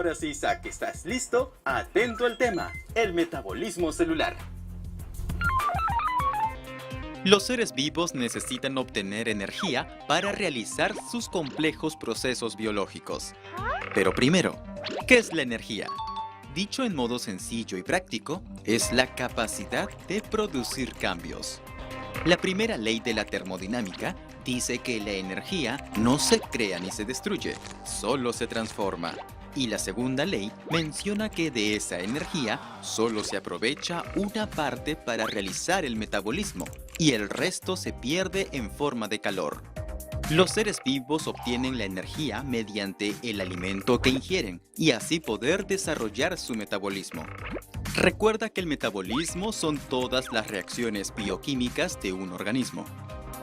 Ahora sí, Isaac, ¿estás listo? Atento al tema, el metabolismo celular. Los seres vivos necesitan obtener energía para realizar sus complejos procesos biológicos. Pero primero, ¿qué es la energía? Dicho en modo sencillo y práctico, es la capacidad de producir cambios. La primera ley de la termodinámica dice que la energía no se crea ni se destruye, solo se transforma. Y la segunda ley menciona que de esa energía solo se aprovecha una parte para realizar el metabolismo y el resto se pierde en forma de calor. Los seres vivos obtienen la energía mediante el alimento que ingieren y así poder desarrollar su metabolismo. Recuerda que el metabolismo son todas las reacciones bioquímicas de un organismo.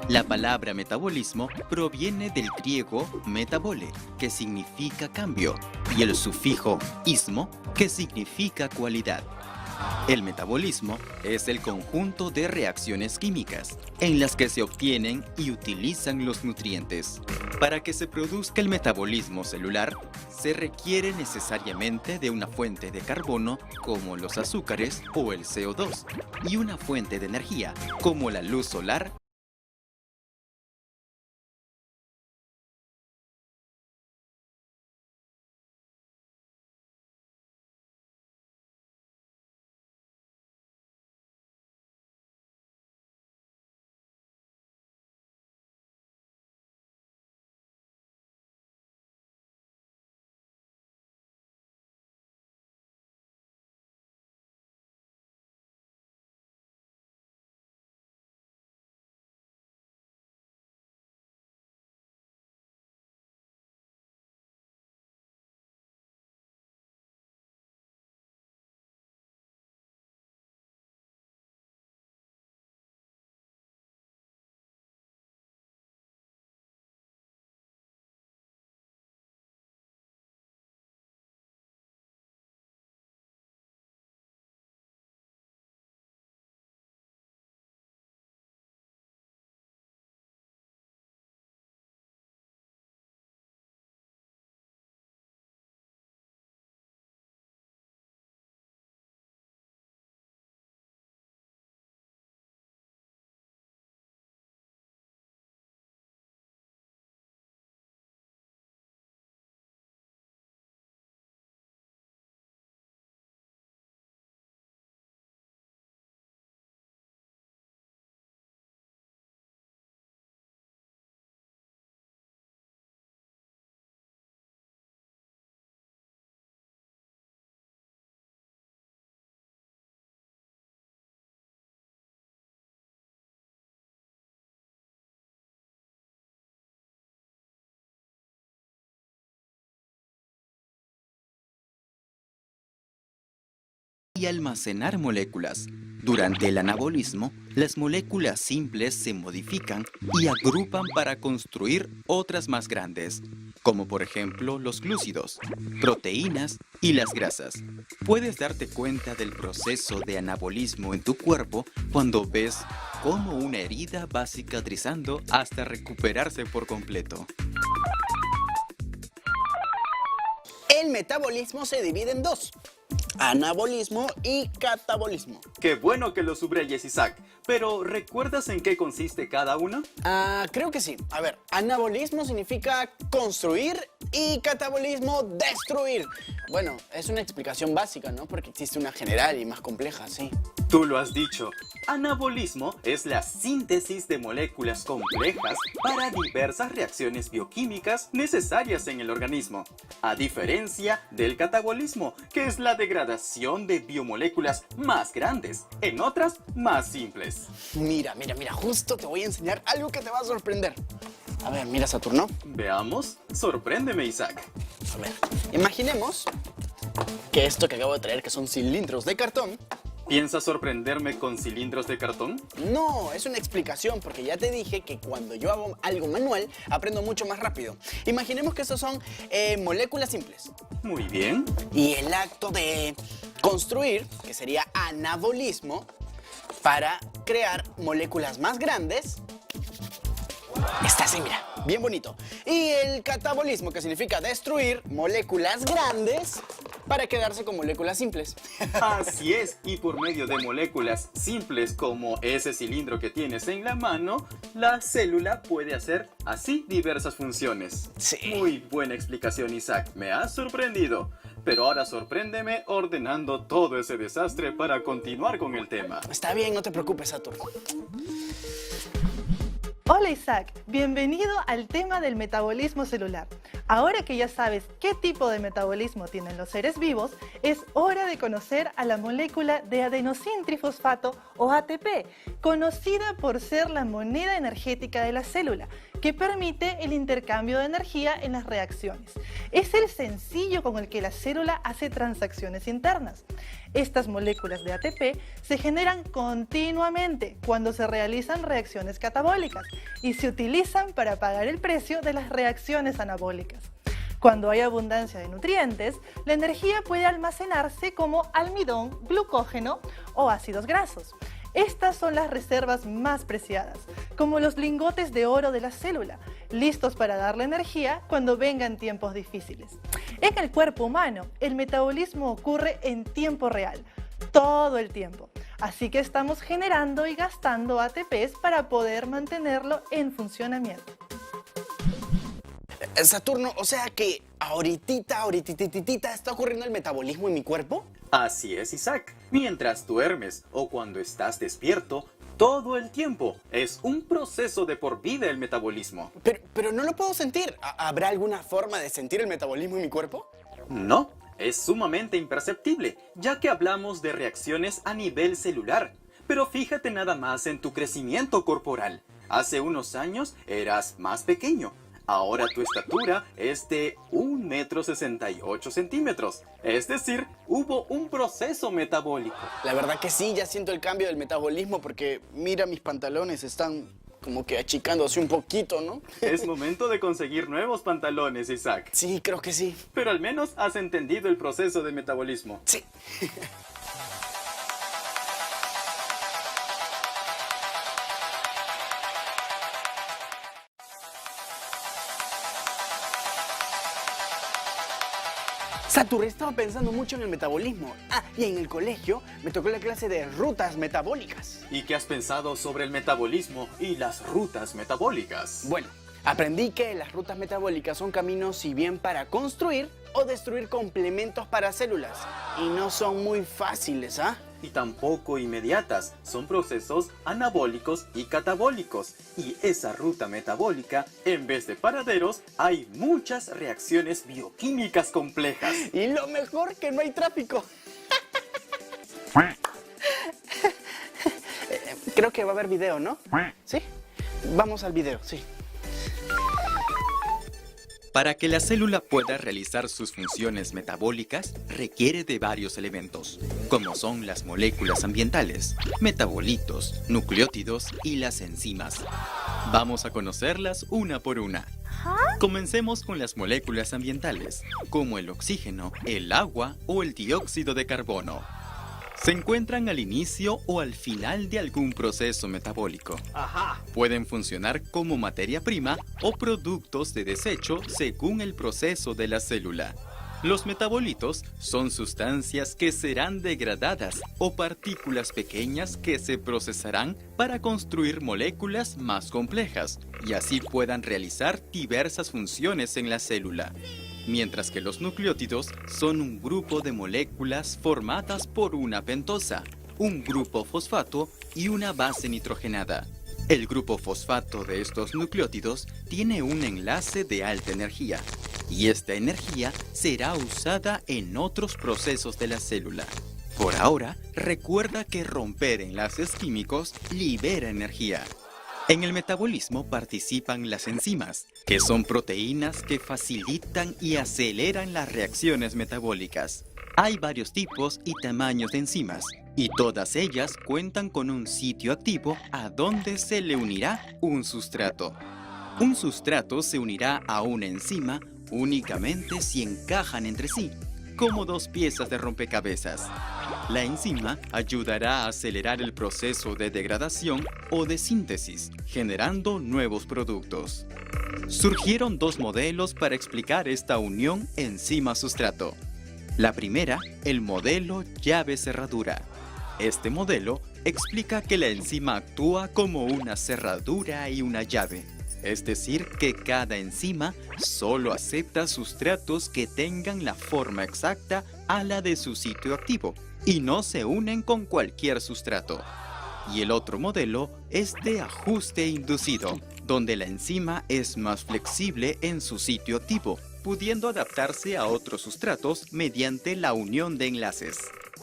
La palabra metabolismo proviene del griego metabole, que significa cambio, y el sufijo ismo, que significa cualidad. El metabolismo es el conjunto de reacciones químicas en las que se obtienen y utilizan los nutrientes. Para que se produzca el metabolismo celular, se requiere necesariamente de una fuente de carbono como los azúcares o el CO2 y una fuente de energía como la luz solar. Y almacenar moléculas. Durante el anabolismo, las moléculas simples se modifican y agrupan para construir otras más grandes, como por ejemplo los glúcidos, proteínas y las grasas. Puedes darte cuenta del proceso de anabolismo en tu cuerpo cuando ves cómo una herida va cicatrizando hasta recuperarse por completo. El metabolismo se divide en dos: anabolismo y catabolismo. Qué bueno que lo subrayes, Isaac, pero ¿recuerdas en qué consiste cada uno? Creo que sí. A ver, anabolismo significa construir y catabolismo destruir. Bueno, es una explicación básica, ¿no? Porque existe una general y más compleja, sí. Tú lo has dicho. Anabolismo es la síntesis de moléculas complejas para diversas reacciones bioquímicas necesarias en el organismo, a diferencia del catabolismo, que es la degradación de biomoléculas más grandes en otras más simples. Mira, justo te voy a enseñar algo que te va a sorprender. A ver, mira, Saturno. Veamos, sorpréndeme, Isaac. A ver, imaginemos que esto que acabo de traer, que son cilindros de cartón. ¿Piensas sorprenderme con cilindros de cartón? No, es una explicación, porque ya te dije que cuando yo hago algo manual, aprendo mucho más rápido. Imaginemos que estos son moléculas simples. Muy bien. Y el acto de construir, que sería anabolismo, para crear moléculas más grandes, está así, mira. bien bonito. Y el catabolismo, que significa destruir moléculas grandes para quedarse con moléculas simples. Así es, y por medio de moléculas simples como ese cilindro que tienes en la mano, la célula puede hacer así diversas funciones. Sí. Muy buena explicación, Isaac, me has sorprendido. Pero ahora sorpréndeme ordenando todo ese desastre para continuar con el tema. Está bien, no te preocupes, Saturno. Hola Isaac, bienvenido al tema del metabolismo celular. Ahora que ya sabes qué tipo de metabolismo tienen los seres vivos, es hora de conocer a la molécula de adenosíntrifosfato o ATP, conocida por ser la moneda energética de la célula, que permite el intercambio de energía en las reacciones. Es el sencillo con el que la célula hace transacciones internas. Estas moléculas de ATP se generan continuamente cuando se realizan reacciones catabólicas y se utilizan para pagar el precio de las reacciones anabólicas. Cuando hay abundancia de nutrientes, la energía puede almacenarse como almidón, glucógeno o ácidos grasos. Estas son las reservas más preciadas, como los lingotes de oro de la célula, listos para darle energía cuando vengan tiempos difíciles. En el cuerpo humano, el metabolismo ocurre en tiempo real, todo el tiempo. Así que estamos generando y gastando ATPs para poder mantenerlo en funcionamiento. Saturno, o sea que ahorita está ocurriendo el metabolismo en mi cuerpo. Así es, Isaac. Mientras duermes o cuando estás despierto, todo el tiempo es un proceso de por vida el metabolismo. Pero no lo puedo sentir. ¿Habrá alguna forma de sentir el metabolismo en mi cuerpo? No, es sumamente imperceptible, ya que hablamos de reacciones a nivel celular. Pero fíjate nada más en tu crecimiento corporal. Hace unos años eras más pequeño. Ahora tu estatura es de 1,68 m. Es decir, hubo un proceso metabólico. La verdad que sí, ya siento el cambio del metabolismo porque mira, mis pantalones están como que achicándose un poquito, ¿no? Es momento de conseguir nuevos pantalones, Isaac. Sí, creo que sí. Pero al menos has entendido el proceso de metabolismo. Sí. Saturno, estaba pensando mucho en el metabolismo. Y en el colegio me tocó la clase de rutas metabólicas. ¿Y qué has pensado sobre el metabolismo y las rutas metabólicas? Bueno, aprendí que las rutas metabólicas son caminos si bien para construir o destruir complementos para células. Y no son muy fáciles, ¿ah? Y tampoco inmediatas, son procesos anabólicos y catabólicos. Y esa ruta metabólica, en vez de paraderos, hay muchas reacciones bioquímicas complejas. Y lo mejor, que no hay tráfico. Creo que va a haber video, ¿no? ¿Sí? Vamos al video, sí. Para que la célula pueda realizar sus funciones metabólicas, requiere de varios elementos, como son las moléculas ambientales, metabolitos, nucleótidos y las enzimas. Vamos a conocerlas una por una. Comencemos con las moléculas ambientales, como el oxígeno, el agua o el dióxido de carbono. Se encuentran al inicio o al final de algún proceso metabólico. Pueden funcionar como materia prima o productos de desecho según el proceso de la célula. Los metabolitos son sustancias que serán degradadas o partículas pequeñas que se procesarán para construir moléculas más complejas y así puedan realizar diversas funciones en la célula. Mientras que los nucleótidos son un grupo de moléculas formadas por una pentosa, un grupo fosfato y una base nitrogenada. El grupo fosfato de estos nucleótidos tiene un enlace de alta energía, y esta energía será usada en otros procesos de la célula. Por ahora, recuerda que romper enlaces químicos libera energía. En el metabolismo participan las enzimas, que son proteínas que facilitan y aceleran las reacciones metabólicas. Hay varios tipos y tamaños de enzimas, y todas ellas cuentan con un sitio activo a donde se le unirá un sustrato. Un sustrato se unirá a una enzima únicamente si encajan entre sí, como dos piezas de rompecabezas. La enzima ayudará a acelerar el proceso de degradación o de síntesis, generando nuevos productos. Surgieron dos modelos para explicar esta unión enzima-sustrato. La primera, el modelo llave-cerradura. Este modelo explica que la enzima actúa como una cerradura y una llave. Es decir, que cada enzima solo acepta sustratos que tengan la forma exacta a la de su sitio activo y no se unen con cualquier sustrato. Y el otro modelo es de ajuste inducido, donde la enzima es más flexible en su sitio activo, pudiendo adaptarse a otros sustratos mediante la unión de enlaces.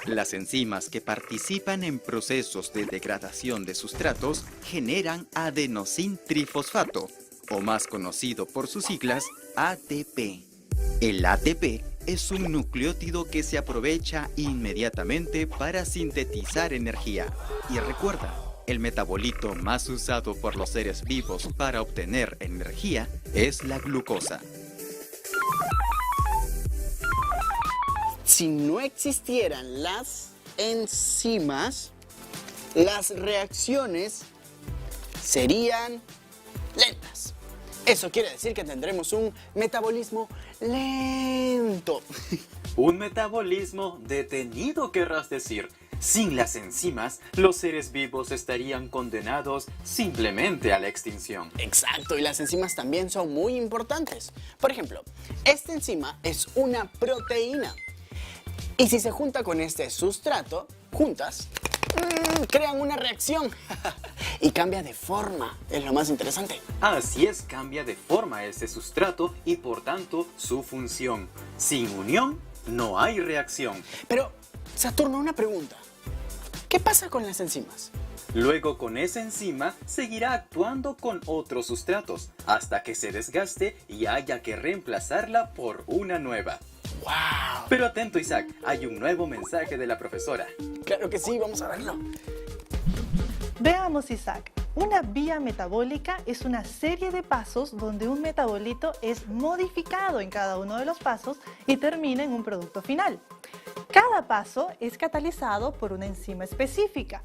Las enzimas que participan en procesos de degradación de sustratos generan adenosintrifosfato, o más conocido por sus siglas, ATP. El ATP es un nucleótido que se aprovecha inmediatamente para sintetizar energía. Y recuerda, el metabolito más usado por los seres vivos para obtener energía es la glucosa. Si no existieran las enzimas, las reacciones serían lentas. Eso quiere decir que tendremos un metabolismo lento. Un metabolismo detenido, querrás decir. Sin las enzimas, los seres vivos estarían condenados simplemente a la extinción. Exacto, y las enzimas también son muy importantes. Por ejemplo, esta enzima es una proteína. Y si se junta con este sustrato, juntas, crean una reacción y cambia de forma. Es lo más interesante. Así es, cambia de forma ese sustrato y por tanto su función. Sin unión, no hay reacción. Pero, Saturno, una pregunta. ¿Qué pasa con las enzimas? Luego con esa enzima seguirá actuando con otros sustratos hasta que se desgaste y haya que reemplazarla por una nueva. ¡Wow! Pero atento, Isaac, hay un nuevo mensaje de la profesora. Claro que sí, vamos a verlo. Veamos, Isaac. Una vía metabólica es una serie de pasos donde un metabolito es modificado en cada uno de los pasos y termina en un producto final. Cada paso es catalizado por una enzima específica.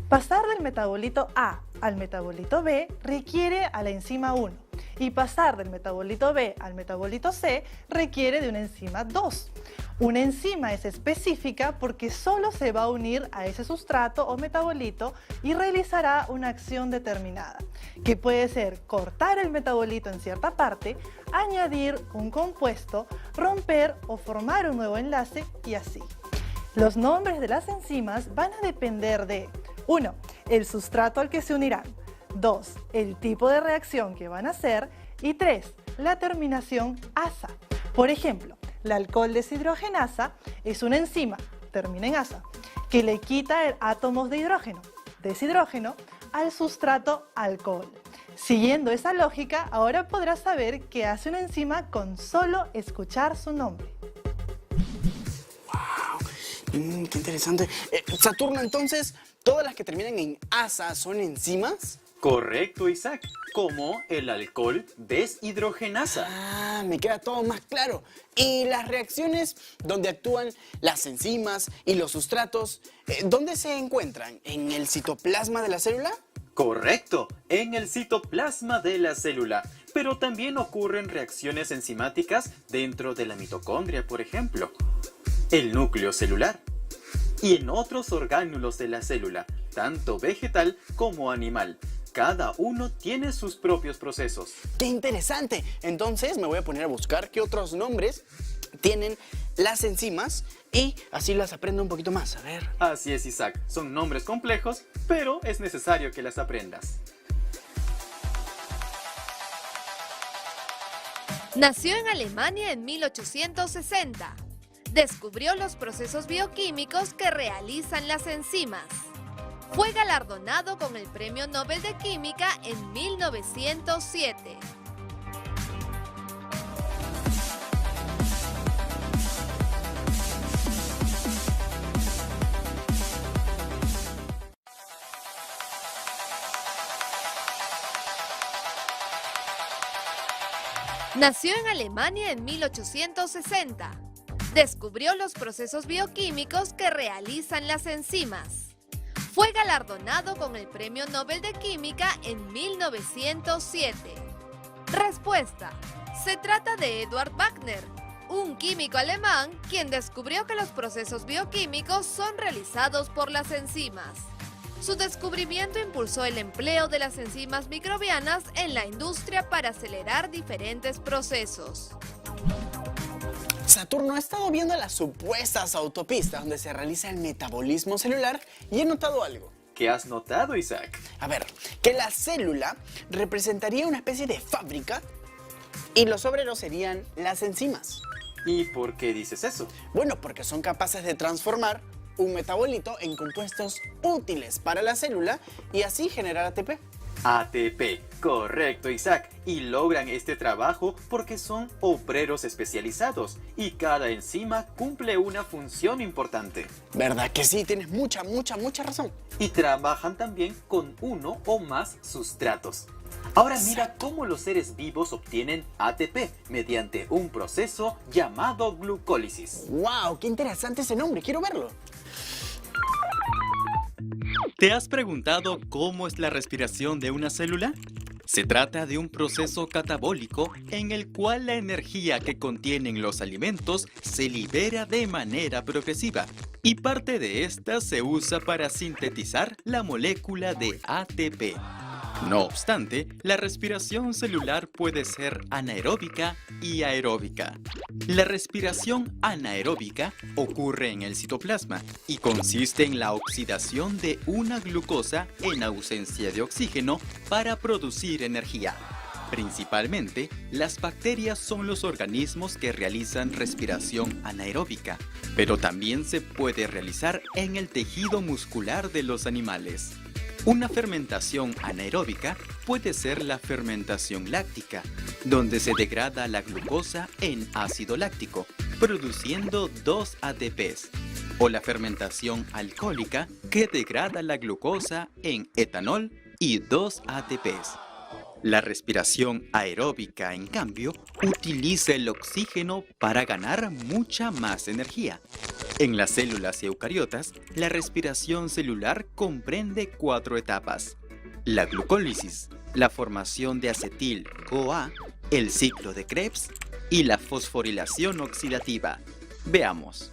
Pasar del metabolito A al metabolito B requiere a la enzima 1 y pasar del metabolito B al metabolito C requiere de una enzima 2. Una enzima es específica porque solo se va a unir a ese sustrato o metabolito y realizará una acción determinada, que puede ser cortar el metabolito en cierta parte, añadir un compuesto, romper o formar un nuevo enlace y así. Los nombres de las enzimas van a depender de 1. El sustrato al que se unirán, 2. El tipo de reacción que van a hacer y 3. La terminación asa. Por ejemplo, la alcohol deshidrogenasa es una enzima, termina en asa, que le quita átomos de hidrógeno, deshidrógeno, al sustrato alcohol. Siguiendo esa lógica, ahora podrás saber qué hace una enzima con solo escuchar su nombre. ¡Qué interesante! Saturno, entonces, ¿todas las que terminan en asa son enzimas? Correcto, Isaac, como el alcohol deshidrogenasa. Ah, me queda todo más claro. ¿Y las reacciones donde actúan las enzimas y los sustratos, dónde se encuentran? ¿En el citoplasma de la célula? Correcto, en el citoplasma de la célula. Pero también ocurren reacciones enzimáticas dentro de la mitocondria, por ejemplo. El núcleo celular. Y en otros orgánulos de la célula, tanto vegetal como animal. Cada uno tiene sus propios procesos. ¡Qué interesante! Entonces me voy a poner a buscar qué otros nombres tienen las enzimas y así las aprendo un poquito más. A ver. Así es, Isaac. Son nombres complejos, pero es necesario que las aprendas. Nació en Alemania en 1860. Descubrió los procesos bioquímicos que realizan las enzimas. Fue galardonado con el Premio Nobel de Química en 1907. Nació en Alemania en 1860. Descubrió los procesos bioquímicos que realizan las enzimas. Fue galardonado con el Premio Nobel de Química en 1907. Respuesta. Se trata de Eduard Wagner, un químico alemán quien descubrió que los procesos bioquímicos son realizados por las enzimas. Su descubrimiento impulsó el empleo de las enzimas microbianas en la industria para acelerar diferentes procesos. Saturno, ha estado viendo las supuestas autopistas donde se realiza el metabolismo celular y he notado algo. ¿Qué has notado, Isaac? A ver, que la célula representaría una especie de fábrica y los obreros serían las enzimas. ¿Y por qué dices eso? Bueno, porque son capaces de transformar un metabolito en compuestos útiles para la célula y así generar ATP. ATP, correcto, Isaac. Y logran este trabajo porque son obreros especializados y cada enzima cumple una función importante. ¿Verdad que sí? Tienes mucha razón. Y trabajan también con uno o más sustratos. Ahora mira cómo los seres vivos obtienen ATP mediante un proceso llamado glucólisis. ¡Wow! ¡Qué interesante ese nombre! ¡Quiero verlo! ¿Te has preguntado cómo es la respiración de una célula? Se trata de un proceso catabólico en el cual la energía que contienen los alimentos se libera de manera progresiva y parte de esta se usa para sintetizar la molécula de ATP. No obstante, la respiración celular puede ser anaeróbica y aeróbica. La respiración anaeróbica ocurre en el citoplasma y consiste en la oxidación de una glucosa en ausencia de oxígeno para producir energía. Principalmente, las bacterias son los organismos que realizan respiración anaeróbica, pero también se puede realizar en el tejido muscular de los animales. Una fermentación anaeróbica puede ser la fermentación láctica, donde se degrada la glucosa en ácido láctico, produciendo 2 ATPs, o la fermentación alcohólica, que degrada la glucosa en etanol y 2 ATPs. La respiración aeróbica, en cambio, utiliza el oxígeno para ganar mucha más energía. En las células eucariotas, la respiración celular comprende 4 etapas: la glucólisis, la formación de acetil-CoA, el ciclo de Krebs y la fosforilación oxidativa. Veamos.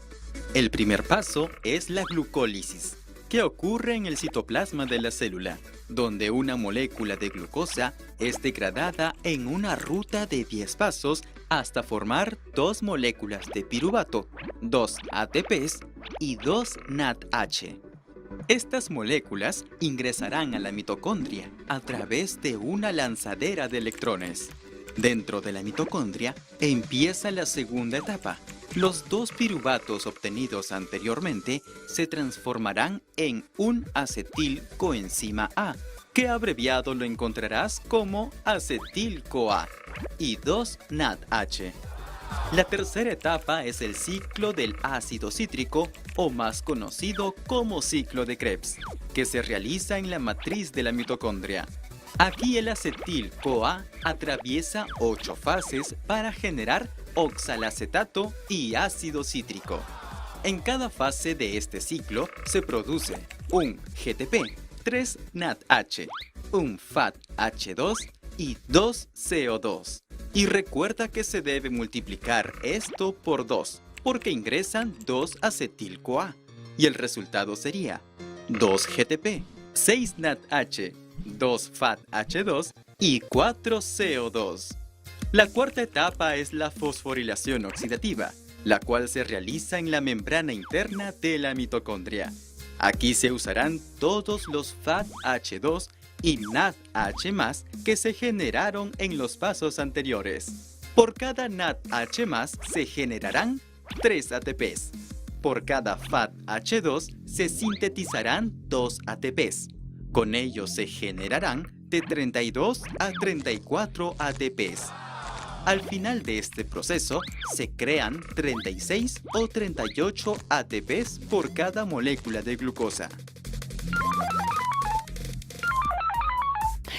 El primer paso es la glucólisis, que ocurre en el citoplasma de la célula, donde una molécula de glucosa es degradada en una ruta de 10 pasos hasta formar 2 moléculas de piruvato, 2 ATPs y 2 NADH. Estas moléculas ingresarán a la mitocondria a través de una lanzadera de electrones. Dentro de la mitocondria empieza la segunda etapa. Los 2 piruvatos obtenidos anteriormente se transformarán en un acetil-coenzima A, que abreviado lo encontrarás como acetil-CoA, y 2 NADH. La tercera etapa es el ciclo del ácido cítrico, o más conocido como ciclo de Krebs, que se realiza en la matriz de la mitocondria. Aquí el acetil-CoA atraviesa 8 fases para generar oxalacetato y ácido cítrico. En cada fase de este ciclo se produce un GTP, 3 NADH, un FADH2 y 2 CO2. Y recuerda que se debe multiplicar esto por 2, porque ingresan 2 acetil-CoA. Y el resultado sería 2 GTP, 6 NADH, 2 FADH2 y 4 CO2. La cuarta etapa es la fosforilación oxidativa, la cual se realiza en la membrana interna de la mitocondria. Aquí se usarán todos los FADH2 y NADH+ que se generaron en los pasos anteriores. Por cada NADH+ se generarán 3 ATPs. Por cada FADH2 se sintetizarán 2 ATPs. Con ello se generarán de 32 a 34 ATPs. Al final de este proceso, se crean 36 o 38 ATPs por cada molécula de glucosa.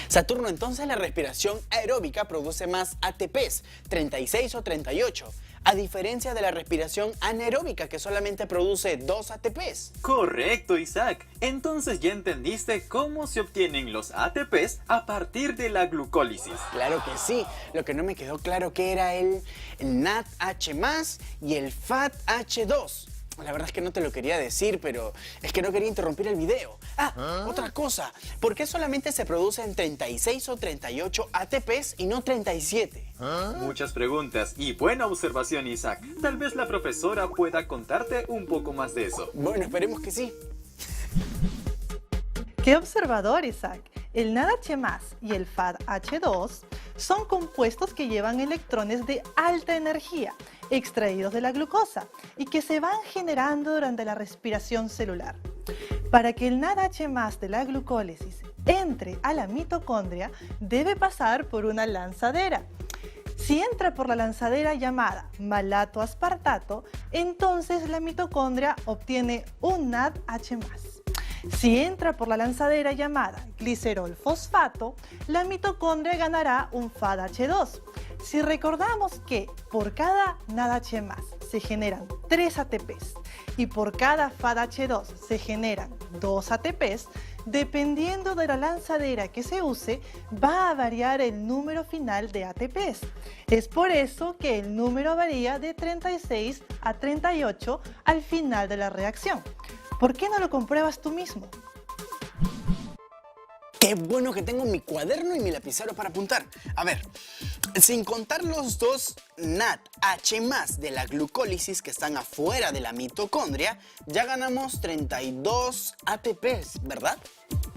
Saturno, entonces la respiración aeróbica produce más ATPs, 36 o 38. a diferencia de la respiración anaeróbica que solamente produce 2 ATPs. Correcto, Isaac. Entonces ya entendiste cómo se obtienen los ATPs a partir de la glucólisis. Claro que sí, lo que no me quedó claro que era el NADH+ y el FADH2. La verdad es que no te lo quería decir, pero es que no quería interrumpir el video. Otra cosa, ¿por qué solamente se producen 36 o 38 ATPs y no 37? Muchas preguntas y buena observación, Isaac. Tal vez la profesora pueda contarte un poco más de eso. Bueno, esperemos que sí. ¡Qué observador, Isaac! El NADH+ y el FADH2 son compuestos que llevan electrones de alta energía, extraídos de la glucosa, y que se van generando durante la respiración celular. Para que el NADH+ de la glucólisis entre a la mitocondria, debe pasar por una lanzadera. Si entra por la lanzadera llamada malato-aspartato, entonces la mitocondria obtiene un NADH+. Si entra por la lanzadera llamada glicerol-fosfato, la mitocondria ganará un FADH2. Si recordamos que por cada NADH+ se generan 3 ATPs y por cada FADH2 se generan 2 ATPs, dependiendo de la lanzadera que se use, va a variar el número final de ATPs. Es por eso que el número varía de 36 a 38 al final de la reacción. ¿Por qué no lo compruebas tú mismo? Qué bueno que tengo mi cuaderno y mi lapicero para apuntar. A ver, sin contar los dos NADH+ de la glucólisis que están afuera de la mitocondria, ya ganamos 32 ATPs, ¿verdad?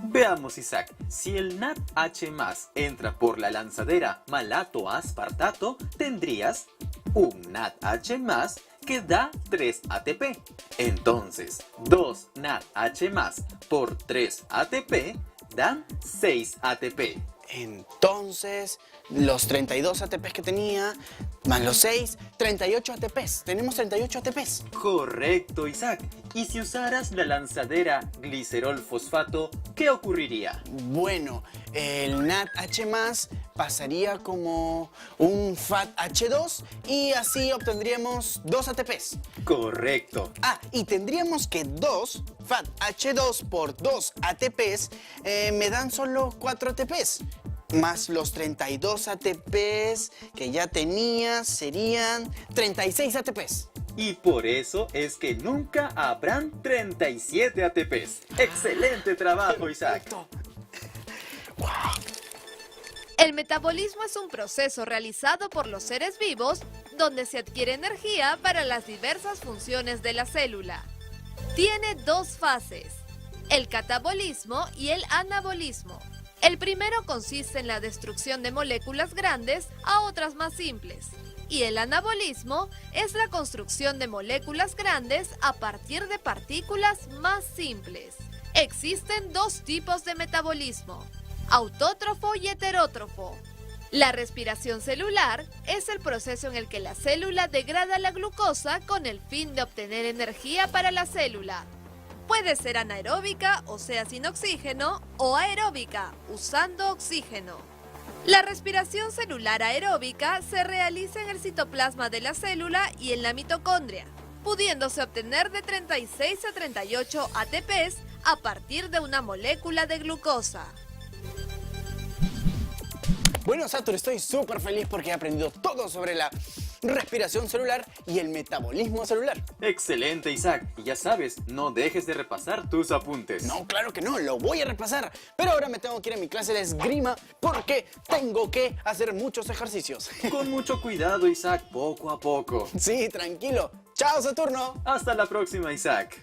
Veamos, Isaac. Si el NADH+ entra por la lanzadera malato-aspartato, tendrías un NADH+ que da 3 ATP. Entonces, 2 NADH+ por 3 ATP dan 6 ATP. Entonces, los 32 ATPs que tenía, más los 6, 38 ATPs. Tenemos 38 ATPs. Correcto, Isaac. Y si usaras la lanzadera glicerol-fosfato, ¿qué ocurriría? Bueno, el NADH+ pasaría como un FADH2 y así obtendríamos 2 ATPs. Correcto. Y tendríamos que 2 FADH2 por 2 ATPs me dan solo 4 ATPs. Más los 32 ATPs que ya tenía serían 36 ATPs. Y por eso es que nunca habrán 37 ATPs. ¡Excelente trabajo, Isaac! El metabolismo es un proceso realizado por los seres vivos donde se adquiere energía para las diversas funciones de la célula. Tiene 2 fases, el catabolismo y el anabolismo. El primero consiste en la destrucción de moléculas grandes a otras más simples, y el anabolismo es la construcción de moléculas grandes a partir de partículas más simples. Existen 2 tipos de metabolismo, autótrofo y heterótrofo. La respiración celular es el proceso en el que la célula degrada la glucosa con el fin de obtener energía para la célula. Puede ser anaeróbica, o sea sin oxígeno, o aeróbica, usando oxígeno. La respiración celular aeróbica se realiza en el citoplasma de la célula y en la mitocondria, pudiéndose obtener de 36 a 38 ATPs a partir de una molécula de glucosa. Bueno, Satur, estoy súper feliz porque he aprendido todo sobre la respiración celular y el metabolismo celular. Excelente, Isaac. Y ya sabes, no dejes de repasar tus apuntes. No, claro que no, lo voy a repasar. Pero ahora me tengo que ir a mi clase de esgrima porque tengo que hacer muchos ejercicios. Con mucho cuidado, Isaac, poco a poco. Sí, tranquilo. Chao, Saturno. Hasta la próxima, Isaac.